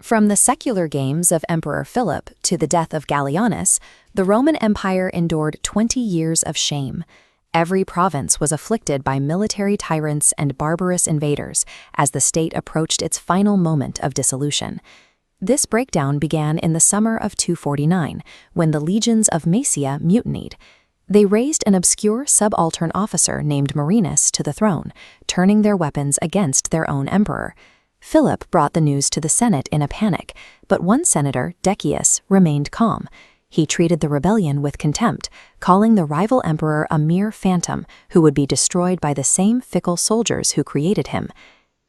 From the secular games of Emperor Philip to the death of Gallienus, the Roman Empire endured 20 years of shame. Every province was afflicted by military tyrants and barbarous invaders as the state approached its final moment of dissolution. This breakdown began in the summer of 249, when the legions of Maesia mutinied. They raised an obscure subaltern officer named Marinus to the throne, turning their weapons against their own emperor. Philip brought the news to the Senate in a panic, but one senator, Decius, remained calm. He treated the rebellion with contempt, calling the rival emperor a mere phantom who would be destroyed by the same fickle soldiers who created him.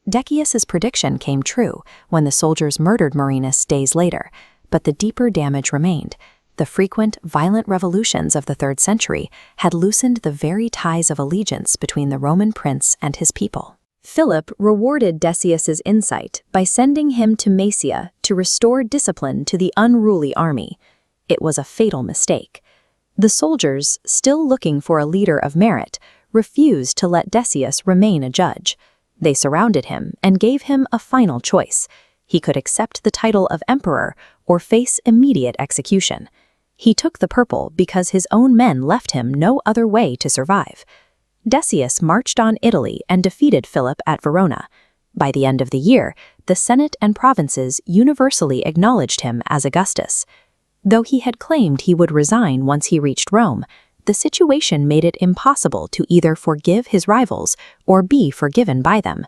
Decius's prediction came true when the soldiers murdered Marinus days later, but the deeper damage remained. The frequent, violent revolutions of the 3rd century had loosened the very ties of allegiance between the Roman prince and his people. Philip rewarded Decius's insight by sending him to Maesia to restore discipline to the unruly army. It was a fatal mistake. The soldiers, still looking for a leader of merit, refused to let Decius remain a judge. They surrounded him and gave him a final choice. He could accept the title of emperor or face immediate execution. He took the purple because his own men left him no other way to survive. Decius marched on Italy and defeated Philip at Verona. By the end of the year, the Senate and provinces universally acknowledged him as Augustus. Though he had claimed he would resign once he reached Rome, the situation made it impossible to either forgive his rivals or be forgiven by them.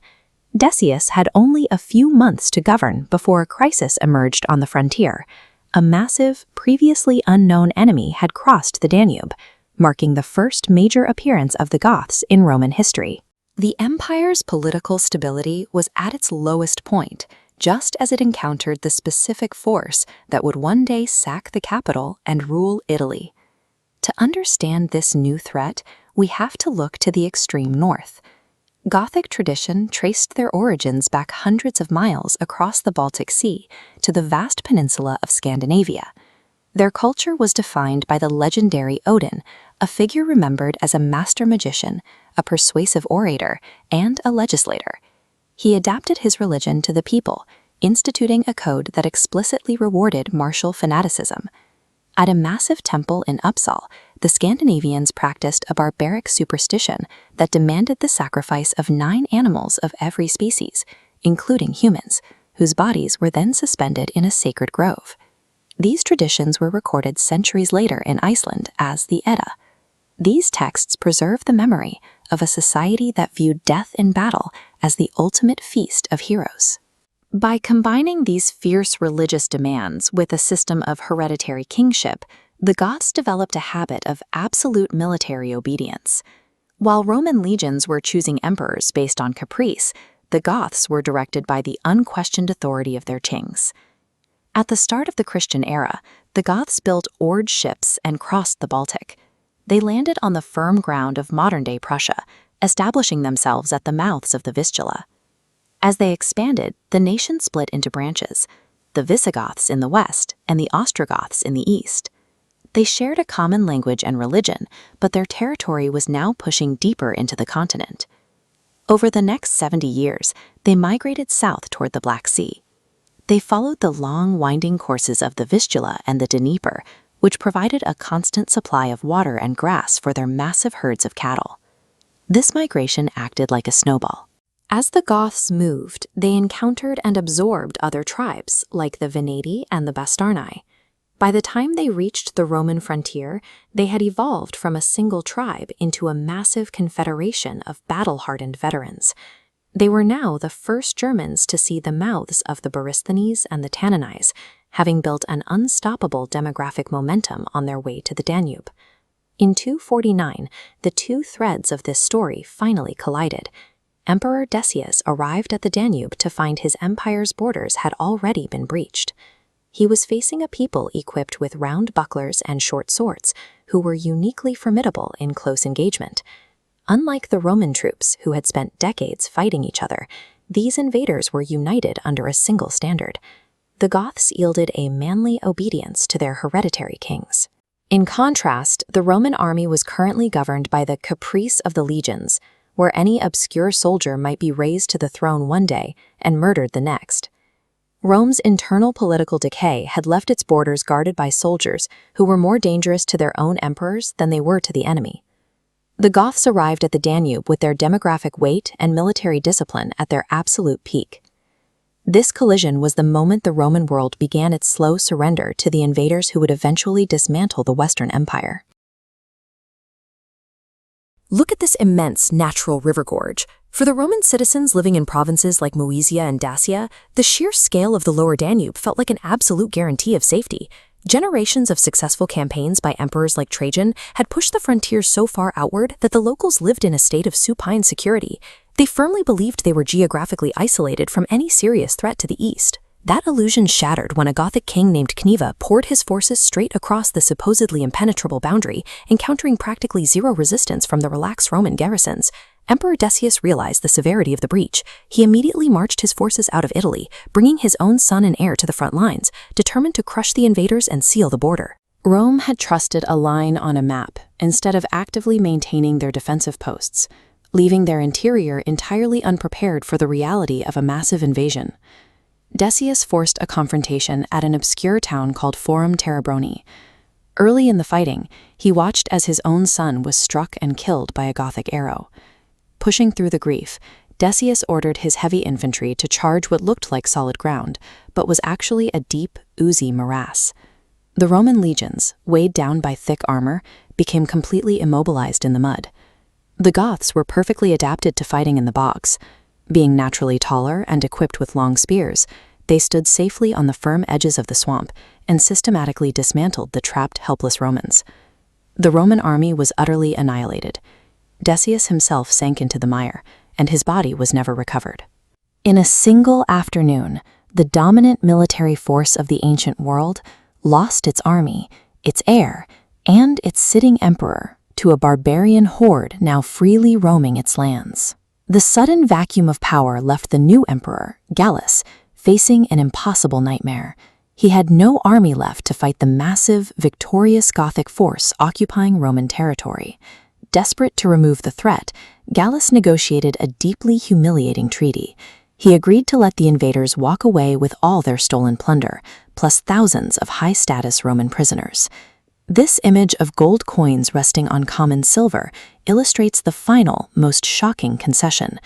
Decius had only a few months to govern before a crisis emerged on the frontier. A massive, previously unknown enemy had crossed the Danube, marking the first major appearance of the Goths in Roman history. The empire's political stability was at its lowest point, just as it encountered the specific force that would one day sack the capital and rule Italy. To understand this new threat, we have to look to the extreme north. Gothic tradition traced their origins back hundreds of miles across the Baltic Sea to the vast peninsula of Scandinavia. Their culture was defined by the legendary Odin, a figure remembered as a master magician, a persuasive orator, and a legislator. He adapted his religion to the people, instituting a code that explicitly rewarded martial fanaticism. At a massive temple in Uppsala, the Scandinavians practiced a barbaric superstition that demanded the sacrifice of 9 animals of every species, including humans, whose bodies were then suspended in a sacred grove. These traditions were recorded centuries later in Iceland as the Edda. These texts preserve the memory of a society that viewed death in battle as the ultimate feast of heroes. By combining these fierce religious demands with a system of hereditary kingship, the Goths developed a habit of absolute military obedience. While Roman legions were choosing emperors based on caprice, the Goths were directed by the unquestioned authority of their kings. At the start of the Christian era, the Goths built oared ships and crossed the Baltic. They landed on the firm ground of modern-day Prussia, establishing themselves at the mouths of the Vistula. As they expanded, the nation split into branches, the Visigoths in the west and the Ostrogoths in the east. They shared a common language and religion, but their territory was now pushing deeper into the continent. Over the next 70 years, they migrated south toward the Black Sea. They followed the long, winding courses of the Vistula and the Dnieper, which provided a constant supply of water and grass for their massive herds of cattle. This migration acted like a snowball. As the Goths moved, they encountered and absorbed other tribes, like the Veneti and the Bastarnae. By the time they reached the Roman frontier, they had evolved from a single tribe into a massive confederation of battle-hardened veterans. They were now the first Germans to see the mouths of the Borysthenes and the Tanninaes, having built an unstoppable demographic momentum on their way to the Danube. In 249, the two threads of this story finally collided. Emperor Decius arrived at the Danube to find his empire's borders had already been breached. He was facing a people equipped with round bucklers and short swords, who were uniquely formidable in close engagement. Unlike the Roman troops, who had spent decades fighting each other, these invaders were united under a single standard. The Goths yielded a manly obedience to their hereditary kings. In contrast, the Roman army was currently governed by the caprice of the legions, where any obscure soldier might be raised to the throne one day and murdered the next. Rome's internal political decay had left its borders guarded by soldiers who were more dangerous to their own emperors than they were to the enemy. The Goths arrived at the Danube with their demographic weight and military discipline at their absolute peak. This collision was the moment the Roman world began its slow surrender to the invaders who would eventually dismantle the Western Empire. Look at this immense natural river gorge. For the Roman citizens living in provinces like Moesia and Dacia, the sheer scale of the lower Danube felt like an absolute guarantee of safety. Generations of successful campaigns by emperors like Trajan had pushed the frontiers so far outward that the locals lived in a state of supine security. They firmly believed they were geographically isolated from any serious threat to the east. That illusion shattered when a Gothic king named Cneva poured his forces straight across the supposedly impenetrable boundary, encountering practically zero resistance from the relaxed Roman garrisons. Emperor Decius realized the severity of the breach. He immediately marched his forces out of Italy, bringing his own son and heir to the front lines, determined to crush the invaders and seal the border. Rome had trusted a line on a map instead of actively maintaining their defensive posts, leaving their interior entirely unprepared for the reality of a massive invasion. Decius forced a confrontation at an obscure town called Forum Terebroni. Early in the fighting, he watched as his own son was struck and killed by a Gothic arrow. Pushing through the grief, Decius ordered his heavy infantry to charge what looked like solid ground, but was actually a deep, oozy morass. The Roman legions, weighed down by thick armor, became completely immobilized in the mud. The Goths were perfectly adapted to fighting in the bogs. Being naturally taller and equipped with long spears, they stood safely on the firm edges of the swamp and systematically dismantled the trapped, helpless Romans. The Roman army was utterly annihilated. Decius himself sank into the mire, and his body was never recovered. In a single afternoon, the dominant military force of the ancient world lost its army, its heir, and its sitting emperor to a barbarian horde now freely roaming its lands. The sudden vacuum of power left the new emperor, Gallus, facing an impossible nightmare. He had no army left to fight the massive, victorious Gothic force occupying Roman territory. Desperate to remove the threat, Gallus negotiated a deeply humiliating treaty. He agreed to let the invaders walk away with all their stolen plunder, plus thousands of high-status Roman prisoners. This image of gold coins resting on common silver illustrates the final, most shocking concession.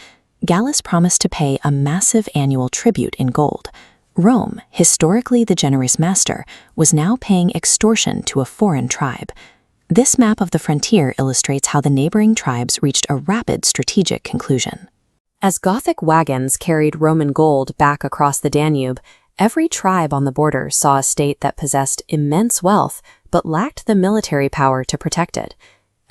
Gallus promised to pay a massive annual tribute in gold. Rome, historically the generous master, was now paying extortion to a foreign tribe. This map of the frontier illustrates how the neighboring tribes reached a rapid strategic conclusion. As Gothic wagons carried Roman gold back across the Danube, every tribe on the border saw a state that possessed immense wealth but lacked the military power to protect it.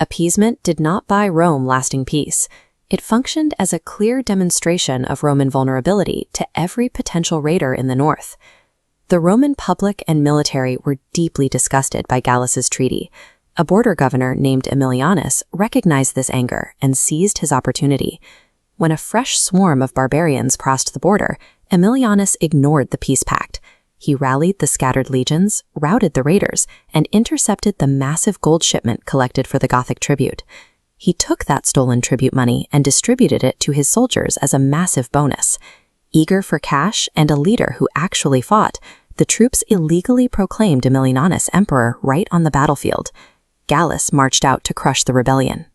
Appeasement did not buy Rome lasting peace. It functioned as a clear demonstration of Roman vulnerability to every potential raider in the north. The Roman public and military were deeply disgusted by Gallus's treaty. A border governor named Æmilianus recognized this anger and seized his opportunity. When a fresh swarm of barbarians crossed the border, Æmilianus ignored the peace pact. He rallied the scattered legions, routed the raiders, and intercepted the massive gold shipment collected for the Gothic tribute. He took that stolen tribute money and distributed it to his soldiers as a massive bonus. Eager for cash and a leader who actually fought, the troops illegally proclaimed Æmilianus emperor right on the battlefield. Gallus marched out to crush the rebellion.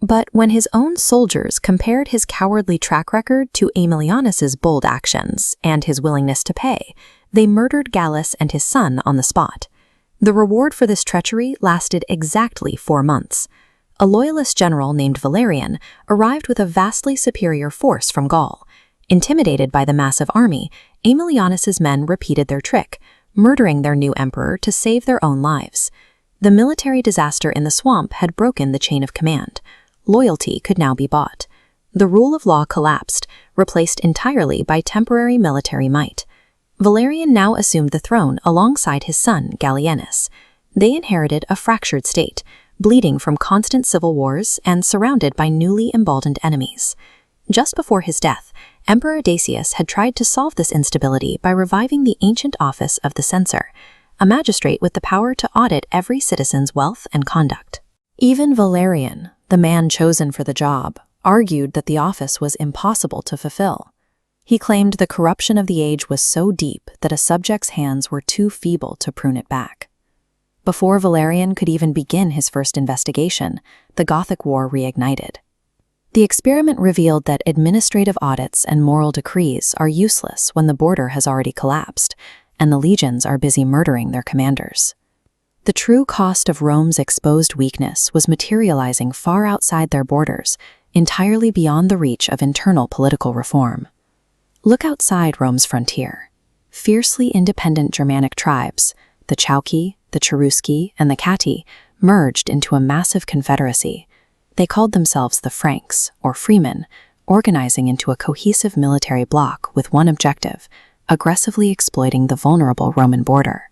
But when his own soldiers compared his cowardly track record to Æmilianus's bold actions and his willingness to pay, they murdered Gallus and his son on the spot. The reward for this treachery lasted exactly 4 months. A loyalist general named Valerian arrived with a vastly superior force from Gaul. Intimidated by the massive army, Æmilianus's men repeated their trick, murdering their new emperor to save their own lives. The military disaster in the swamp had broken the chain of command. Loyalty could now be bought. The rule of law collapsed, replaced entirely by temporary military might. Valerian now assumed the throne alongside his son, Gallienus. They inherited a fractured state, bleeding from constant civil wars and surrounded by newly emboldened enemies. Just before his death, Emperor Decius had tried to solve this instability by reviving the ancient office of the censor, a magistrate with the power to audit every citizen's wealth and conduct. Even Valerian, the man chosen for the job, argued that the office was impossible to fulfill. He claimed the corruption of the age was so deep that a subject's hands were too feeble to prune it back. Before Valerian could even begin his first investigation, the Gothic War reignited. The experiment revealed that administrative audits and moral decrees are useless when the border has already collapsed, and the legions are busy murdering their commanders. The true cost of Rome's exposed weakness was materializing far outside their borders, entirely beyond the reach of internal political reform. Look outside Rome's frontier. Fiercely independent Germanic tribes, the Chauci, the Cherusci, and the Catti, merged into a massive confederacy. They called themselves the Franks, or freemen, organizing into a cohesive military bloc with one objective: aggressively exploiting the vulnerable Roman border.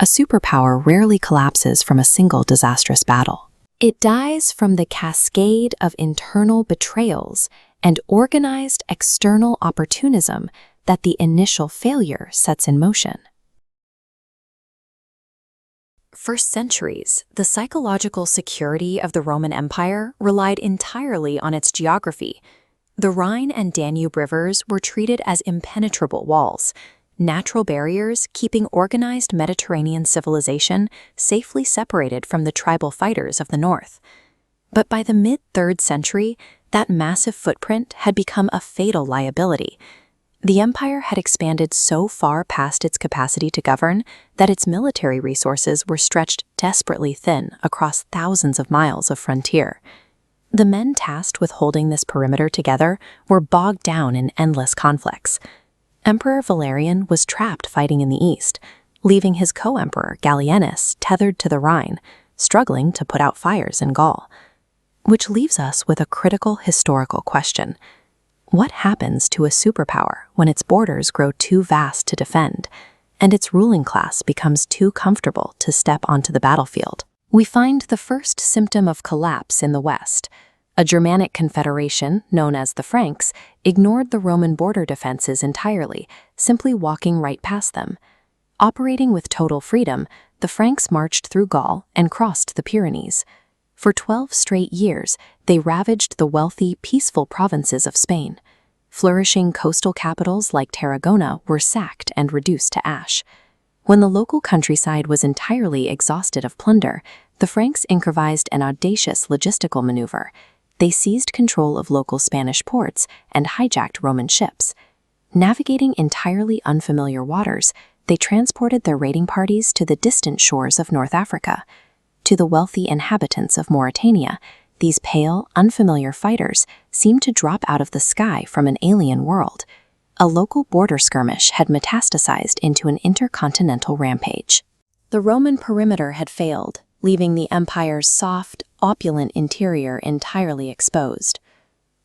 A superpower rarely collapses from a single disastrous battle. It dies from the cascade of internal betrayals and organized external opportunism that the initial failure sets in motion. For centuries, the psychological security of the Roman Empire relied entirely on its geography. The Rhine and Danube rivers were treated as impenetrable walls, natural barriers keeping organized Mediterranean civilization safely separated from the tribal fighters of the north. But by the mid-3rd century, that massive footprint had become a fatal liability. The empire had expanded so far past its capacity to govern that its military resources were stretched desperately thin across thousands of miles of frontier. The men tasked with holding this perimeter together were bogged down in endless conflicts. Emperor Valerian was trapped fighting in the east, leaving his co-emperor Gallienus tethered to the Rhine, struggling to put out fires in Gaul. Which leaves us with a critical historical question. What happens to a superpower when its borders grow too vast to defend, and its ruling class becomes too comfortable to step onto the battlefield? We find the first symptom of collapse in the West. A Germanic confederation, known as the Franks, ignored the Roman border defenses entirely, simply walking right past them. Operating with total freedom, the Franks marched through Gaul and crossed the Pyrenees. For 12 straight years, they ravaged the wealthy, peaceful provinces of Spain. Flourishing coastal capitals like Tarragona were sacked and reduced to ash. When the local countryside was entirely exhausted of plunder, the Franks improvised an audacious logistical maneuver. They seized control of local Spanish ports and hijacked Roman ships. Navigating entirely unfamiliar waters, they transported their raiding parties to the distant shores of North Africa. To the wealthy inhabitants of Mauritania, these pale, unfamiliar fighters seemed to drop out of the sky from an alien world. A local border skirmish had metastasized into an intercontinental rampage. The Roman perimeter had failed, leaving the empire's soft, opulent interior entirely exposed.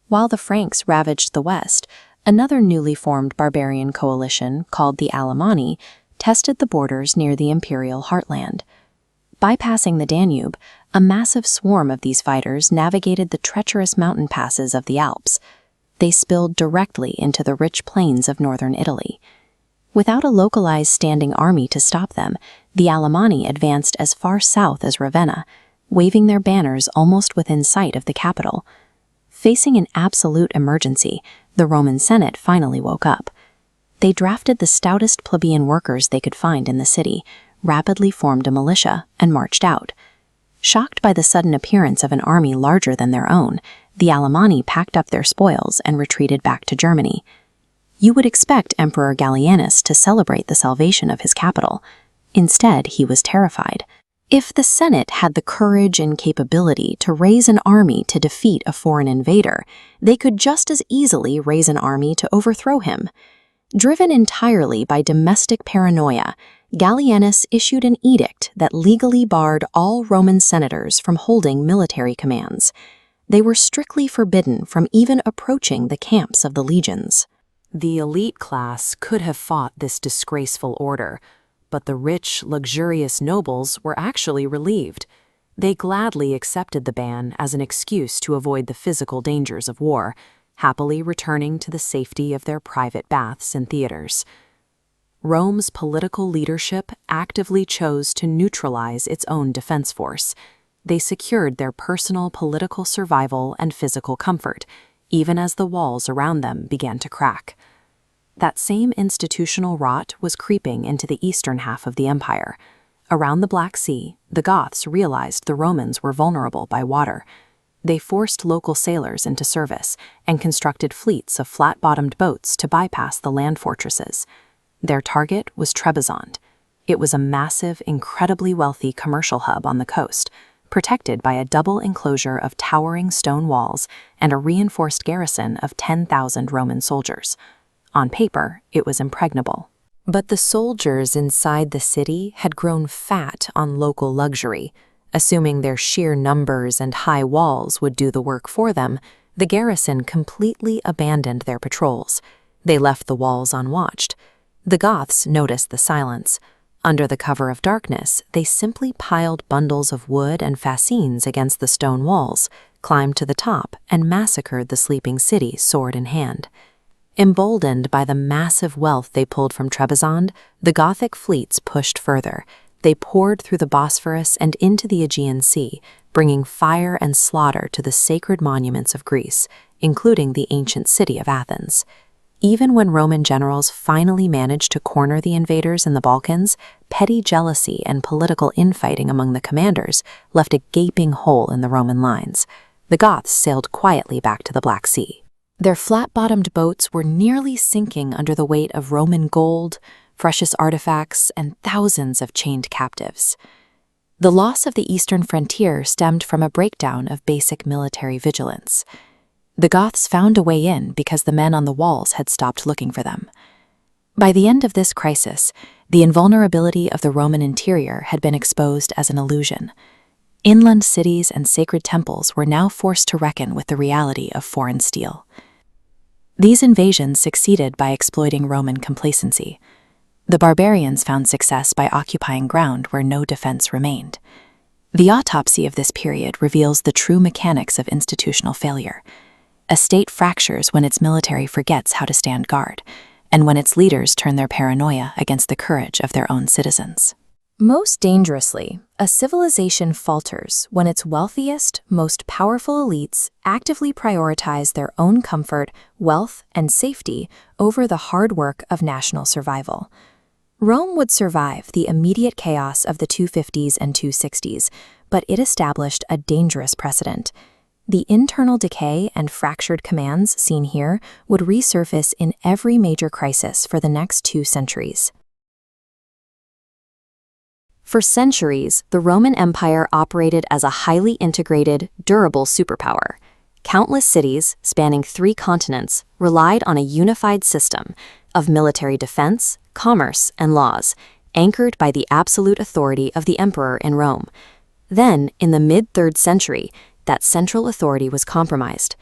While the Franks ravaged the west, another newly formed barbarian coalition, called the Alemanni, tested the borders near the imperial heartland. Bypassing the Danube, a massive swarm of these fighters navigated the treacherous mountain passes of the Alps. They spilled directly into the rich plains of northern Italy. Without a localized standing army to stop them, the Alemanni advanced as far south as Ravenna, waving their banners almost within sight of the capital. Facing an absolute emergency, the Roman Senate finally woke up. They drafted the stoutest plebeian workers they could find in the city, rapidly formed a militia, and marched out. Shocked by the sudden appearance of an army larger than their own, the Alemanni packed up their spoils and retreated back to Germany. You would expect Emperor Gallienus to celebrate the salvation of his capital. Instead, he was terrified. If the Senate had the courage and capability to raise an army to defeat a foreign invader, they could just as easily raise an army to overthrow him. Driven entirely by domestic paranoia, Gallienus issued an edict that legally barred all Roman senators from holding military commands. They were strictly forbidden from even approaching the camps of the legions. The elite class could have fought this disgraceful order, but the rich, luxurious nobles were actually relieved. They gladly accepted the ban as an excuse to avoid the physical dangers of war, happily returning to the safety of their private baths and theaters. Rome's political leadership actively chose to neutralize its own defense force. They secured their personal political survival and physical comfort, even as the walls around them began to crack. That same institutional rot was creeping into the eastern half of the empire. Around the Black Sea, the Goths realized the Romans were vulnerable by water. They forced local sailors into service and constructed fleets of flat-bottomed boats to bypass the land fortresses. Their target was Trebizond. It was a massive, incredibly wealthy commercial hub on the coast, protected by a double enclosure of towering stone walls and a reinforced garrison of 10,000 Roman soldiers. On paper, it was impregnable. But the soldiers inside the city had grown fat on local luxury. Assuming their sheer numbers and high walls would do the work for them, the garrison completely abandoned their patrols. They left the walls unwatched. The Goths noticed the silence. Under the cover of darkness, they simply piled bundles of wood and fascines against the stone walls, climbed to the top, and massacred the sleeping city sword in hand. Emboldened by the massive wealth they pulled from Trebizond, the Gothic fleets pushed further. They poured through the Bosphorus and into the Aegean Sea, bringing fire and slaughter to the sacred monuments of Greece, including the ancient city of Athens. Even when Roman generals finally managed to corner the invaders in the Balkans, petty jealousy and political infighting among the commanders left a gaping hole in the Roman lines. The Goths sailed quietly back to the Black Sea. Their flat-bottomed boats were nearly sinking under the weight of Roman gold, precious artifacts, and thousands of chained captives. The loss of the eastern frontier stemmed from a breakdown of basic military vigilance. The Goths found a way in because the men on the walls had stopped looking for them. By the end of this crisis, the invulnerability of the Roman interior had been exposed as an illusion. Inland cities and sacred temples were now forced to reckon with the reality of foreign steel. These invasions succeeded by exploiting Roman complacency. The barbarians found success by occupying ground where no defense remained. The autopsy of this period reveals the true mechanics of institutional failure. A state fractures when its military forgets how to stand guard, and when its leaders turn their paranoia against the courage of their own citizens. Most dangerously, a civilization falters when its wealthiest, most powerful elites actively prioritize their own comfort, wealth, and safety over the hard work of national survival. Rome would survive the immediate chaos of the 250s and 260s, but it established a dangerous precedent. The internal decay and fractured commands seen here would resurface in every major crisis for the next 2 centuries. For centuries, the Roman Empire operated as a highly integrated, durable superpower. Countless cities, spanning 3 continents, relied on a unified system of military defense, commerce, and laws, anchored by the absolute authority of the emperor in Rome. Then, in the mid-3rd century, that central authority was compromised.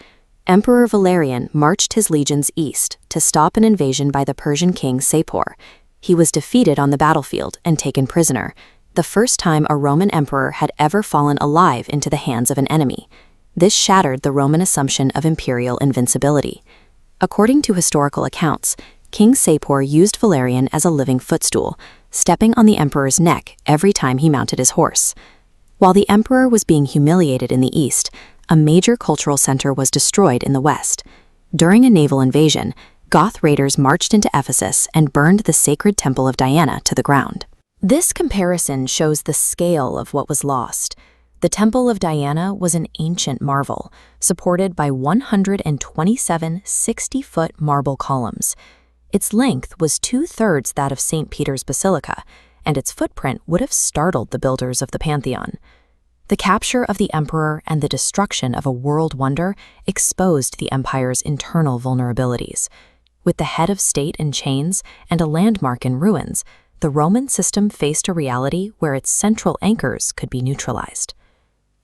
Emperor Valerian marched his legions east to stop an invasion by the Persian king Sapor. He was defeated on the battlefield and taken prisoner, the first time a Roman emperor had ever fallen alive into the hands of an enemy. This shattered the Roman assumption of imperial invincibility. According to historical accounts, King Sapor used Valerian as a living footstool, stepping on the emperor's neck every time he mounted his horse. While the emperor was being humiliated in the east, a major cultural center was destroyed in the west. During a naval invasion, Goth raiders marched into Ephesus and burned the sacred temple of Diana to the ground. This comparison shows the scale of what was lost. The Temple of Diana was an ancient marvel, supported by 127 60-foot marble columns. Its length was 2/3 that of St. Peter's Basilica, and its footprint would have startled the builders of the Pantheon. The capture of the emperor and the destruction of a world wonder exposed the empire's internal vulnerabilities. With the head of state in chains and a landmark in ruins, the Roman system faced a reality where its central anchors could be neutralized.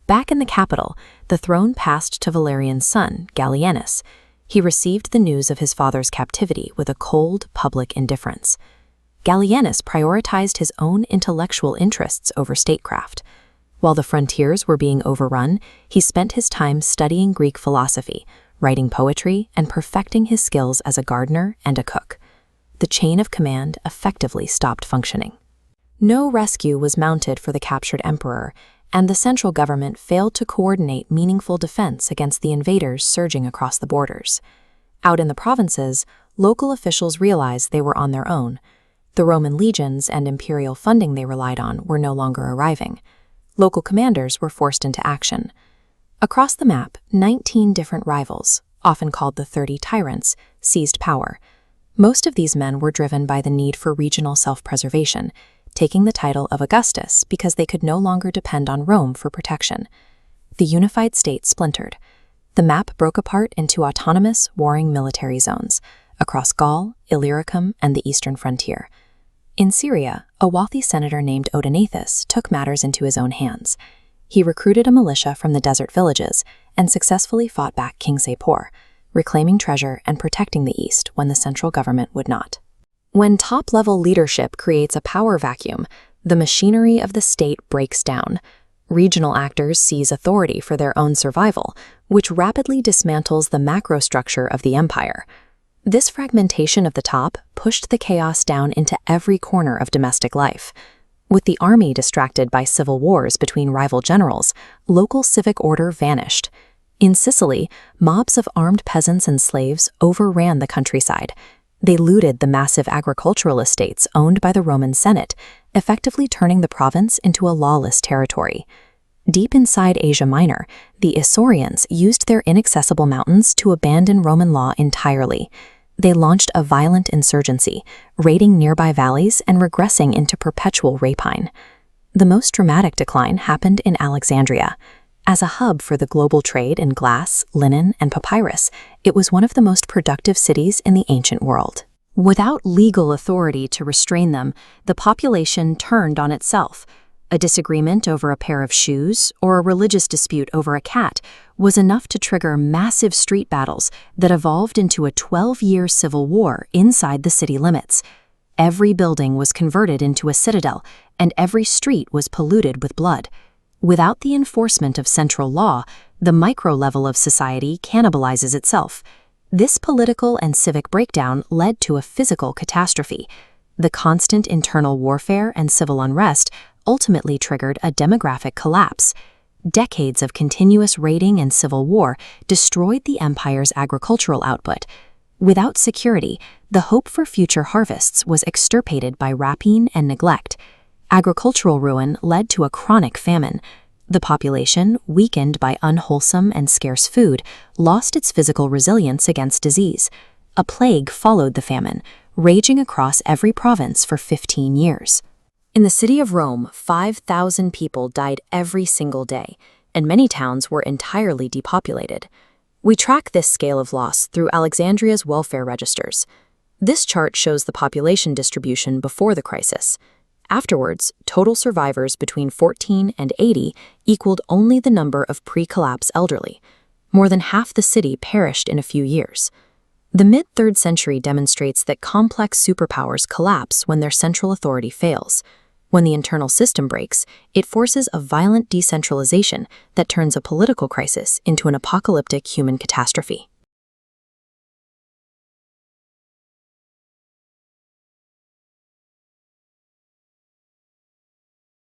Back in the capital, the throne passed to Valerian's son, Gallienus. He received the news of his father's captivity with a cold, public indifference. Gallienus prioritized his own intellectual interests over statecraft. While the frontiers were being overrun, he spent his time studying Greek philosophy, writing poetry, and perfecting his skills as a gardener and a cook. The chain of command effectively stopped functioning. No rescue was mounted for the captured emperor, and the central government failed to coordinate meaningful defense against the invaders surging across the borders. Out in the provinces, local officials realized they were on their own. The Roman legions and imperial funding they relied on were no longer arriving. Local commanders were forced into action. Across the map, 19 different rivals, often called the 30 tyrants, seized power. Most of these men were driven by the need for regional self-preservation, taking the title of Augustus because they could no longer depend on Rome for protection. The unified state splintered. The map broke apart into autonomous, warring military zones across Gaul, Illyricum, and the eastern frontier. In Syria, a wealthy senator named Odenathus took matters into his own hands. He recruited a militia from the desert villages and successfully fought back King Sapor, reclaiming treasure and protecting the east when the central government would not. When top-level leadership creates a power vacuum, the machinery of the state breaks down. Regional actors seize authority for their own survival, which rapidly dismantles the macrostructure of the empire. This fragmentation of the top pushed the chaos down into every corner of domestic life. With the army distracted by civil wars between rival generals, local civic order vanished. In Sicily, mobs of armed peasants and slaves overran the countryside. They looted the massive agricultural estates owned by the Roman Senate, effectively turning the province into a lawless territory. Deep inside Asia Minor, the Isaurians used their inaccessible mountains to abandon Roman law entirely. They launched a violent insurgency, raiding nearby valleys and regressing into perpetual rapine. The most dramatic decline happened in Alexandria. As a hub for the global trade in glass, linen, and papyrus, it was one of the most productive cities in the ancient world. Without legal authority to restrain them, the population turned on itself. A disagreement over a pair of shoes or a religious dispute over a cat was enough to trigger massive street battles that evolved into a 12-year civil war inside the city limits. Every building was converted into a citadel, and every street was polluted with blood. Without the enforcement of central law, the micro-level of society cannibalizes itself. This political and civic breakdown led to a physical catastrophe. The constant internal warfare and civil unrest ultimately triggered a demographic collapse. Decades of continuous raiding and civil war destroyed the empire's agricultural output. Without security, the hope for future harvests was extirpated by rapine and neglect. Agricultural ruin led to a chronic famine. The population, weakened by unwholesome and scarce food, lost its physical resilience against disease. A plague followed the famine, raging across every province for 15 years. In the city of Rome, 5,000 people died every single day, and many towns were entirely depopulated. We track this scale of loss through Alexandria's welfare registers. This chart shows the population distribution before the crisis. Afterwards, total survivors between 14 and 80 equaled only the number of pre-collapse elderly. More than half the city perished in a few years. The mid-3rd century demonstrates that complex superpowers collapse when their central authority fails. When the internal system breaks, it forces a violent decentralization that turns a political crisis into an apocalyptic human catastrophe.